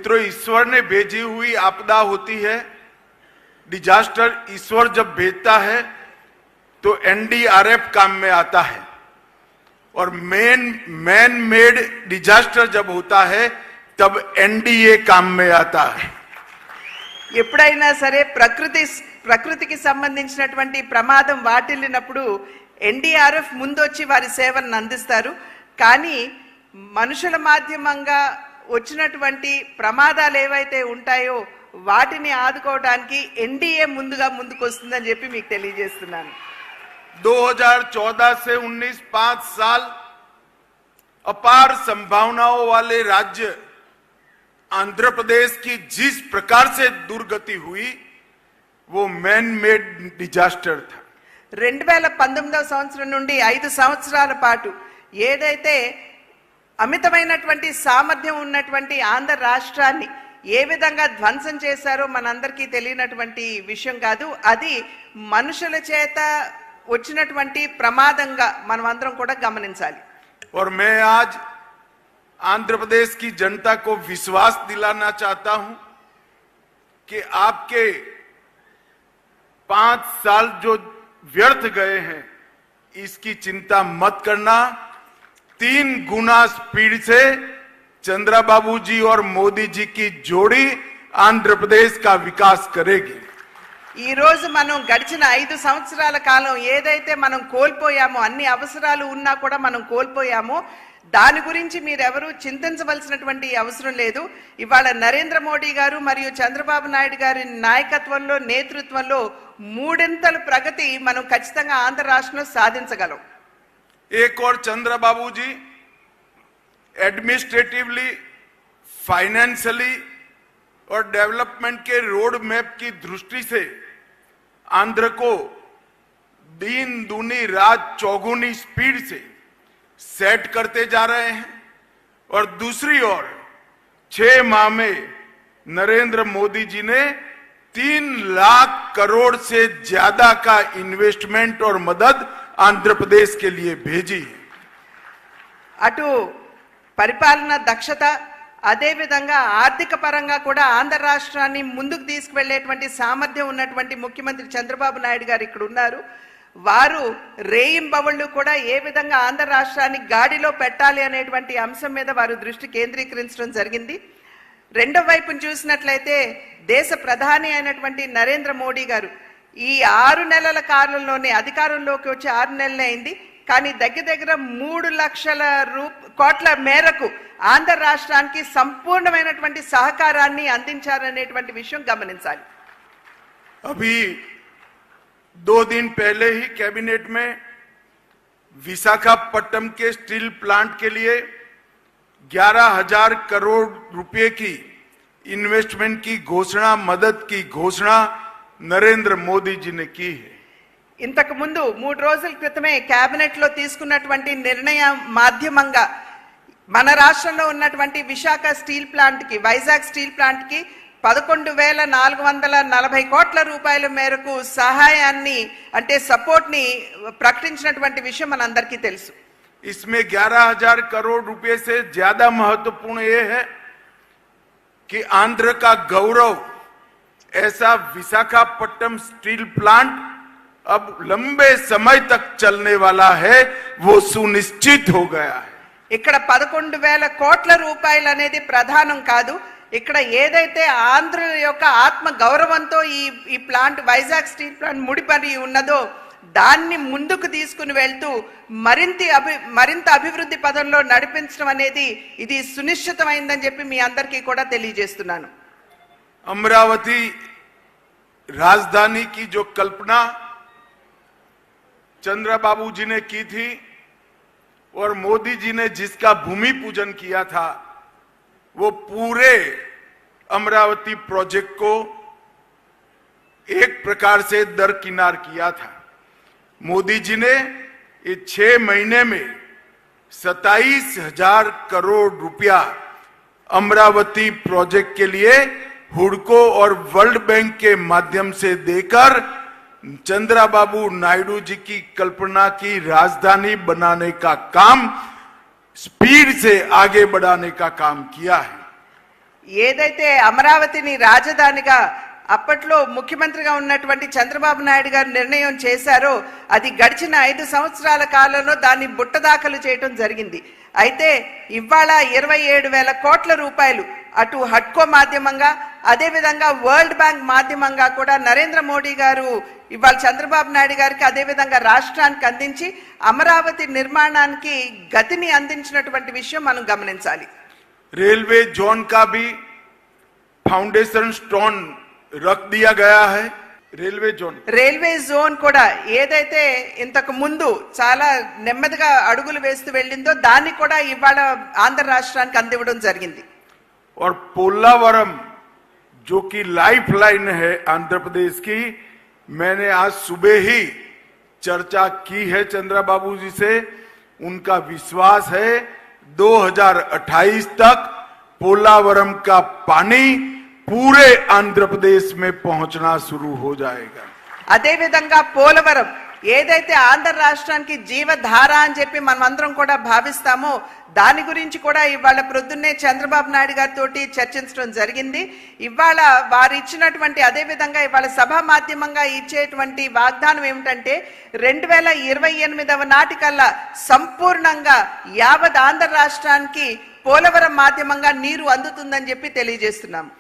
मित्रों, ईश्वर ने भेजी हुई आपदा होती है। डिजास्टर ईश्वर जब भेजता है तो एनडीआरएफ काम में आता है, और मैन मेड डिजास्टर जब होता है तब एनडीए काम में आता है। ఎప్పుడైనా సరే ప్రకృతికి సంబంధించినటువంటి ప్రమాదం వాటిల్లినప్పుడు ఎన్డీఆర్ఎఫ్ ముందొచ్చి వారి సేవలను అందిస్తారు. కానీ మనుషుల మాధ్యమంగా వచ్చినటువంటి ప్రమాదాలు ఏవైతే ఉంటాయో వాటిని ఆదుకోవడానికి ఎన్డీఏ ముందుకు వస్తుందని చెప్పి మీకు తెలియజేస్తున్నాను. 2014 से 19 5 साल अपार संभावनाओं वाले राज्य आंध्र प्रदेश की जिस प्रकार से दुर्गति हुई वो मैन मेड डिजास्टर था. 2019 సంవత్సరం నుండి 5 సంవత్సరాల పాటు ఏదైతే అమితమైనటువంటి సామర్థ్యం ఉన్నటువంటి ఆంధ్ర రాష్ట్రాన్ని ఏ విధంగా ధ్వంసం చేశారో మనందరికీ తెలియనటువంటి విషయం కాదు. అది మనుషుల చేత వచ్చినటువంటి ప్రమాదంగా మనం అందరం కూడా గమనించాలి. और मैं आज आंध्र प्रदेश की जनता को विश्वास दिलाना चाहता हूं कि आपके 5 साल जो व्यर्थ गए हैं इसकी चिंता मत करना. 3 गुना स्पीड से चंद्रबाबू जी और मोदी जी की जोड़ी आंध्र प्रदेश का विकास करेगी. ఈ రోజు మనం గడిచిన 5 సంవత్సరాల కాలం ఏదైతే మనం కోల్పోయామో, అన్ని అవసరాలు ఉన్నా కూడా మనం కోల్పోయామో, దాని గురించి మీరెవరూ చింతించవలసినటువంటి అవసరం లేదు. ఇవాళ నరేంద్ర మోడీ గారు మరియు చంద్రబాబు నాయుడు గారి నాయకత్వంలో, నేతృత్వంలో మూడింతల ప్రగతి మనం ఖచ్చితంగా ఆంధ్ర రాష్ట్రంలో సాధించగలం. एक और चंद्रबाबू जी एडमिनिस्ट्रेटिवली, फाइनेंशियली और डेवलपमेंट के रोड मैप की दृष्टि से आंध्र को दिन दूनी रात चौगुनी स्पीड से सेट करते जा रहे हैं. और दूसरी ओर 6 माह में नरेंद्र मोदी जी ने 3 लाख करोड़ से ज्यादा का इन्वेस्टमेंट और मदद आंध्र प्रदेश के लिए भेजी. అటు పరిపాలన దక్షత, అదే విధంగా ఆర్థిక పరంగా కూడా ఆంధ్ర రాష్ట్రాన్ని ముందుకు తీసుకువెళ్లేటువంటి సామర్థ్యం ఉన్నటువంటి ముఖ్యమంత్రి చంద్రబాబు నాయుడు గారు ఇక్కడ ఉన్నారు. వారు రేయింబవళ్ళు కూడా ఏ విధంగా ఆంధ్ర రాష్ట్రాన్ని గాడిలో పెట్టాలి అనేటువంటి అంశం మీద వారు దృష్టి కేంద్రీకరించడం జరిగింది. రెండో వైపును చూసినట్లయితే దేశ ప్రధాని అయినటువంటి నరేంద్ర మోడీ గారు ఈ 6 నెలల కాలంలోనే అధికారంలోకి వచ్చి 6 నెలలే అయింది. కానీ దగ్గర 3 లక్షల కోట్ల మేరకు ఆంధ్ర రాష్ట్రానికి సంపూర్ణమైనటువంటి సహకారాన్ని అందించారనేటువంటి విషయం గమనించాలి. अभी 2 दिन पहले ही कैबिनेट में विशाखापट्टनम के स्टील प्लांट के लिए 11,000 करोड़ रुपए की इन्वेस्टमेंट की घोषणा, मदद की घोषणा नरेंद्र मोदी जी ने की है. ఇంతకు ముందు 3 రోజుల క్రితమే కేబినెట్ లో తీసుకున్నటువంటి నిర్ణయం మాధ్యమంగా మన రాష్ట్రంలో ఉన్నటువంటి విశాఖ స్టీల్ ప్లాంట్ కి, వైజాగ్ స్టీల్ ప్లాంట్ కి 11,440 కోట్ల రూపాయల మేరకు సహాయాన్ని అంటే సపోర్ట్ ని ప్రకటించినటువంటి విషయం మనందరికీ తెలుసు. इसमें 11,000 करोड़ रुपए से ज्यादा महत्वपूर्ण ये है कि आंध्र का गौरव ऐसा विशाखापट्टनम स्टील प्लांट अब लंबे समय तक चलने वाला है, वो सुनिश्चित हो गया है. ఇక్కడ 11,000 కోట్ల రూపాయలు అనేది ప్రధానం కాదు. ఇక్కడ ఏదైతే ఆంధ్ర యొక్క ఆత్మ గౌరవంతో ఈ ప్లాంట్, వైజాగ్ స్టీల్ ప్లాంట్ ముడిపడి ఉన్నదో దాన్ని ముందుకు తీసుకుని వెళ్తూ మరింత అభివృద్ధి పదంలో నడిపించడం అనేది ఇది సునిశ్చితమైందని చెప్పి మీ అందరికీ కూడా తెలియజేస్తున్నాను. अमरावती राजधानी की जो कल्पना चंद्रबाबू जी ने की थी और मोदी जी ने जिसका भूमि पूजन किया था, वो पूरे अमरावती प्रोजेक्ट को एक प्रकार से दरकिनार किया था. मोदी जी ने ये 6 महीने में 27,000 करोड़ रुपया अमरावती प्रोजेक्ट के लिए हुडको और वर्ल्ड बैंक के माध्यम से देकर चंद्रबाबू नायडू जी की कल्पना की राजधानी बनाने का काम स्पीड से आगे बढ़ाने का काम किया है. ఏదైతే అమరావతిని రాజధానిగా అప్పట్లో ముఖ్యమంత్రిగా ఉన్నటువంటి చంద్రబాబు నాయుడు గారు నిర్ణయం చేశారో అది గడిచిన 5 సంవత్సరాల కాలంలో దాన్ని బుట్టదాఖలు చేయటం జరిగింది. అయితే ఇవాళ 27,000 కోట్ల రూపాయలు అటు హడ్కో మాధ్యమంగా అదేవిధంగా వరల్డ్ బ్యాంక్ మాధ్యమంగా కూడా నరేంద్ర మోడీ గారు ఇవాళ చంద్రబాబు నాయుడు గారికి అదేవిధంగా రాష్ట్రానికి అందించి అమరావతి నిర్మాణానికి గతిని అందించినటువంటి విషయం మనం గమనించాలి. रेलवे जोन का भी फाउंडेशन स्टोन रख दिया गया है. రైల్వే జోన్ కూడా ఏదైతే ఇంతకు ముందు చాలా నెమ్మదిగా అడుగులు వేస్తూ వెళ్ళిందో దాన్ని కూడా ఇవాళ ఆంధ్ర రాష్ట్రానికి అందివ్వడం జరిగింది. और पोलावरम जो कि लाइफ लाइन है आंध्र प्रदेश की, मैंने आज सुबह ही चर्चा की है चंद्रबाबू जी से. उनका विश्वास है 2028 तक पोलावरम का पानी पूरे आंध्र प्रदेश में पहुंचना शुरू हो जाएगा. అదే విధంగా పోలవరం ఏదైతే ఆంధ్ర రాష్ట్రానికి జీవధార అని చెప్పి మనమందరం కూడా భావిస్తామో దాని గురించి కూడా ఇవాళ ప్రొద్దున్నే చంద్రబాబు నాయుడు గారితో చర్చించడం జరిగింది. ఇవాళ వారు ఇచ్చినటువంటి అదే విధంగా ఇవాళ సభా మాధ్యమంగా ఇచ్చేటువంటి వాగ్దానం ఏమిటంటే 2028వ నాటికల్లా సంపూర్ణంగా యావత్ ఆంధ్ర రాష్ట్రానికి పోలవరం మాధ్యమంగా నీరు అందుతుందని చెప్పి తెలియజేస్తున్నాము.